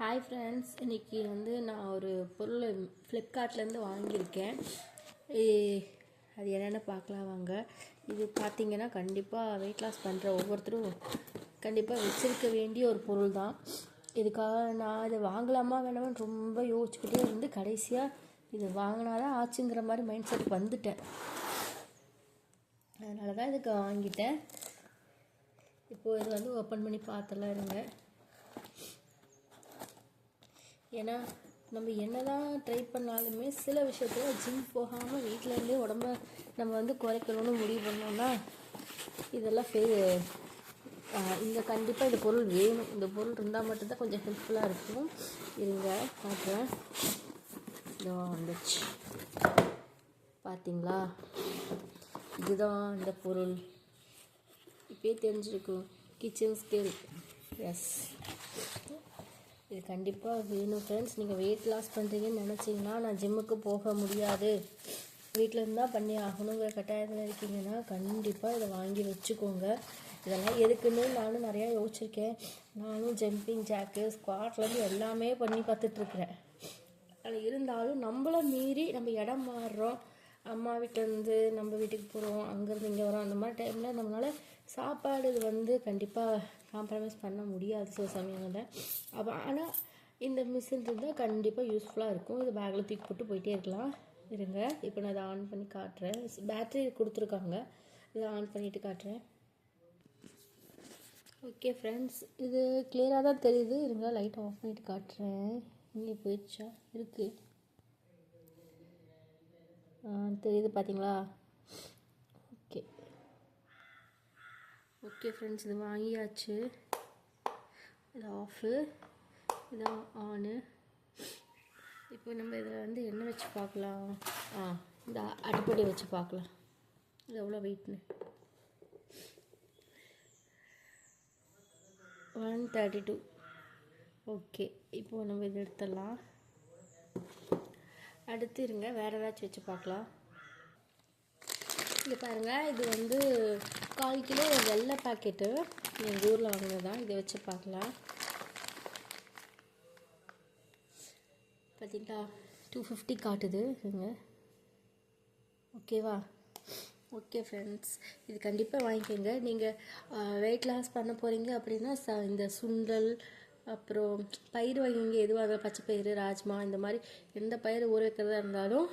Hi friends, இன்றைக்கி நான் ஒரு பொருள் ஃப்ளிப்கார்ட்லேருந்து வாங்கியிருக்கேன். அது என்னென்னு பார்க்கலாம் வாங்க. இது பார்த்திங்கன்னா கண்டிப்பாக வெயிட் லாஸ் பண்ணுற ஒவ்வொருத்தரும் கண்டிப்பாக வச்சுருக்க வேண்டிய ஒரு பொருள் தான். இதுக்காக நான் இதை வாங்கலாமா வேணாமான்னு ரொம்ப யோசிச்சுக்கிட்டே இருந்து கடைசியாக இது வாங்கினாதான் ஆச்சுங்கிற மாதிரி மைண்ட் செட் வந்துட்டேன். அதனால தான் இதுக்கு வாங்கிட்டேன். இப்போது இது ஓப்பன் பண்ணி பார்த்துலாம் இருங்க. ஏன்னா நம்ம என்ன தான் ட்ரை பண்ணாலுமே சில விஷயத்தில் ஜிம் போகாமல் வீட்டிலேருந்தே உடம்ப நம்ம குறைக்கணும்னு முடிவு பண்ணோம்னா இதெல்லாம் இந்த கண்டிப்பாக இந்த பொருள் வேணும். இந்த பொருள் இருந்தால் மட்டும்தான் கொஞ்சம் ஹெல்ப்ஃபுல்லாக இருக்கும். இருங்க பார்க்குறேன். இதோ வந்துச்சு பார்த்தீங்களா, இதுதான் இந்த பொருள். இப்போயே தெரிஞ்சிருக்கும், கிச்சன் ஸ்கேல். எஸ், இது கண்டிப்பாக வேணும் ஃப்ரெண்ட்ஸ். நீங்கள் வெயிட் லாஸ் பண்ணுறீங்கன்னு நினச்சிங்கன்னா, நான் ஜிம்முக்கு போக முடியாது, வீட்டில் இருந்தால் பண்ணி ஆகணுங்கிற கட்டாயத்தில் இருக்கீங்கன்னா கண்டிப்பாக இதை வாங்கி வச்சுக்கோங்க. இதெல்லாம் எதுக்குன்னு நானும் நிறையா யோசிச்சிருக்கேன். நானும் ஜம்பிங் ஜாக்கு ஸ்குவாட்லேருந்து எல்லாமே பண்ணி பார்த்துட்ருக்குறேன். அது இருந்தாலும் நம்மளை மீறி நம்ம இடம் மாறுறோம். அம்மா வீட்டிலேருந்து நம்ம வீட்டுக்கு போகிறோம், அங்கேருந்து இங்கே வரோம். அந்த மாதிரி டைமில் நம்மளால் சாப்பாடு கண்டிப்பாக காம்ப்ரமைஸ் பண்ண முடியாது சில சமயங்களில். ஆனால் இந்த மிஷின் இருந்தால் கண்டிப்பாக யூஸ்ஃபுல்லாக இருக்கும். இது பேக்கில் தூக்கி போட்டு போயிட்டே இருக்கலாம். இருங்க, இப்போ நான் இதை ஆன் பண்ணி காட்டுறேன். பேட்ரி கொடுத்துருக்காங்க, இதை ஆன் பண்ணிவிட்டு காட்டுறேன். ஓகே ஃப்ரெண்ட்ஸ், இது கிளியராக தான் தெரியுது. இருங்க, லைட் ஆஃப் பண்ணிவிட்டு காட்டுறேன். இங்கே போயிடுச்சா? இருக்குது, தெரியுது பார்த்தீங்களா? ஓகே ஃப்ரெண்ட்ஸ், இது வாங்கியாச்சு. இது ஆஃபு, இதான் ஆனு. இப்போ நம்ம இதில் என்ன வச்சு பார்க்கலாம். இந்த அடிப்படை வச்சு பார்க்கலாம் இது எவ்வளோ வெயிட்னு. 132. ஓகே, இப்போது நம்ம இதை எடுத்துடலாம். அடுத்து இருங்க, வேறு ஏதாச்சும் வச்சு பார்க்கலாம். இது பாருங்கள், இது 1/4 கிலோ வெள்ளை பாக்கெட்டு, எங்கள் ஊரில் வாங்கினது தான். இதை வச்சு பார்க்கலாம். பார்த்தீங்களா, 250 காட்டுது. இருங்க, ஓகேவா? ஓகே ஃப்ரெண்ட்ஸ், இது கண்டிப்பாக வாங்கிக்கோங்க. நீங்கள் வெயிட் லாஸ் பண்ண போகிறீங்க அப்படின்னா இந்த சுண்டல், அப்புறம் பயிர் வகைங்க எதுவாக இருந்தாலும், பச்சை பயிறு, ராஜ்மா, இந்த மாதிரி எந்த பயிர் ஊற வைக்கிறதா இருந்தாலும்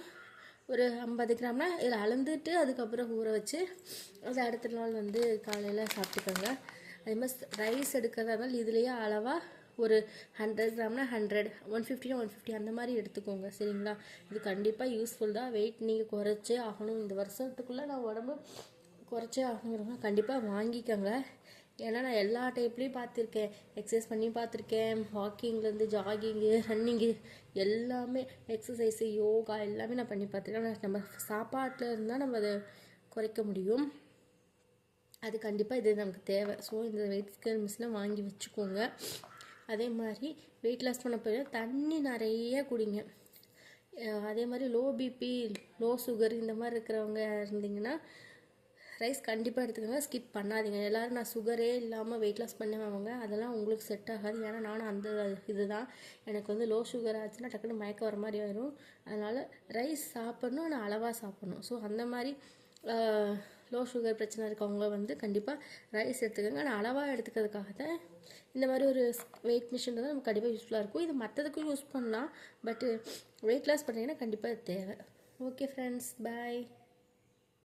ஒரு 50 கிராம்னா இதில் அளந்துட்டு அதுக்கப்புறம் ஊற வச்சு அது அடுத்த நாள் காலையில் சாப்பிட்டுக்கோங்க. அதே மாதிரி ரைஸ் எடுக்கிறதா இருந்தாலும் இதுலேயே அளவாக ஒரு 100 கிராம்னா 100, 150 150 அந்த மாதிரி எடுத்துக்கோங்க. சரிங்களா? இது கண்டிப்பாக யூஸ்ஃபுல் தான். வெயிட் நீங்கள் குறைச்சே ஆகணும், இந்த வருஷத்துக்குள்ளே நான் உடம்பு குறைச்சே ஆகணுங்கிறவங்க கண்டிப்பாக வாங்கிக்கோங்க. ஏன்னா நான் எல்லா டைப்லேயும் பார்த்துருக்கேன். எக்ஸசைஸ் பண்ணி பார்த்துருக்கேன். வாக்கிங்லேருந்து ஜாகிங்கு, ரன்னிங்கு, எல்லாமே எக்ஸசைஸு, யோகா எல்லாமே நான் பண்ணி பார்த்துருக்கேன். ஆனால் நம்ம சாப்பாட்டில் இருந்தால் நம்ம அதை குறைக்க முடியும். அது கண்டிப்பாக இது நமக்கு தேவை. ஸோ இந்த வெயிட் ஸ்கேல் மிஷினை வாங்கி வச்சுக்கோங்க. அதே மாதிரி வெயிட் லாஸ் பண்ண போய் தண்ணி நிறைய குடிங்க. அதே மாதிரி லோ பிபி, லோ சுகர் இந்த மாதிரி இருக்கிறவங்க இருந்தீங்கன்னா ரைஸ் கண்டிப்பாக எடுத்துக்கோங்க, ஸ்கிப் பண்ணாதீங்க. எல்லோரும் நான் சுகரே இல்லாமல் வெயிட் லாஸ் பண்ணுவாங்க, அதெல்லாம் உங்களுக்கு செட் ஆகாது. ஏன்னா நானும் அந்த இதுதான். எனக்கு லோ சுகர் ஆச்சுன்னா டக்குன்னு மயக்கம் வர மாதிரி ஆயிரும். அதனால் ரைஸ் சாப்பிட்ணும், ஆனால் அளவாக சாப்பிட்ணும். ஸோ அந்த மாதிரி லோ சுகர் பிரச்சனை இருக்கவங்க கண்டிப்பாக ரைஸ் எடுத்துக்கோங்க. ஆனால் அளவாக எடுத்துக்கிறதுக்காக தான் இந்த மாதிரி ஒரு வெயிட் மிஷின் தான் நமக்கு கண்டிப்பாக யூஸ்ஃபுல்லாக இருக்கும். இது மற்றதுக்கும் யூஸ் பண்ணலாம், பட்டு வெயிட் லாஸ் பண்ணிங்கன்னா கண்டிப்பாக தேவை. ஓகே ஃப்ரெண்ட்ஸ், பாய்.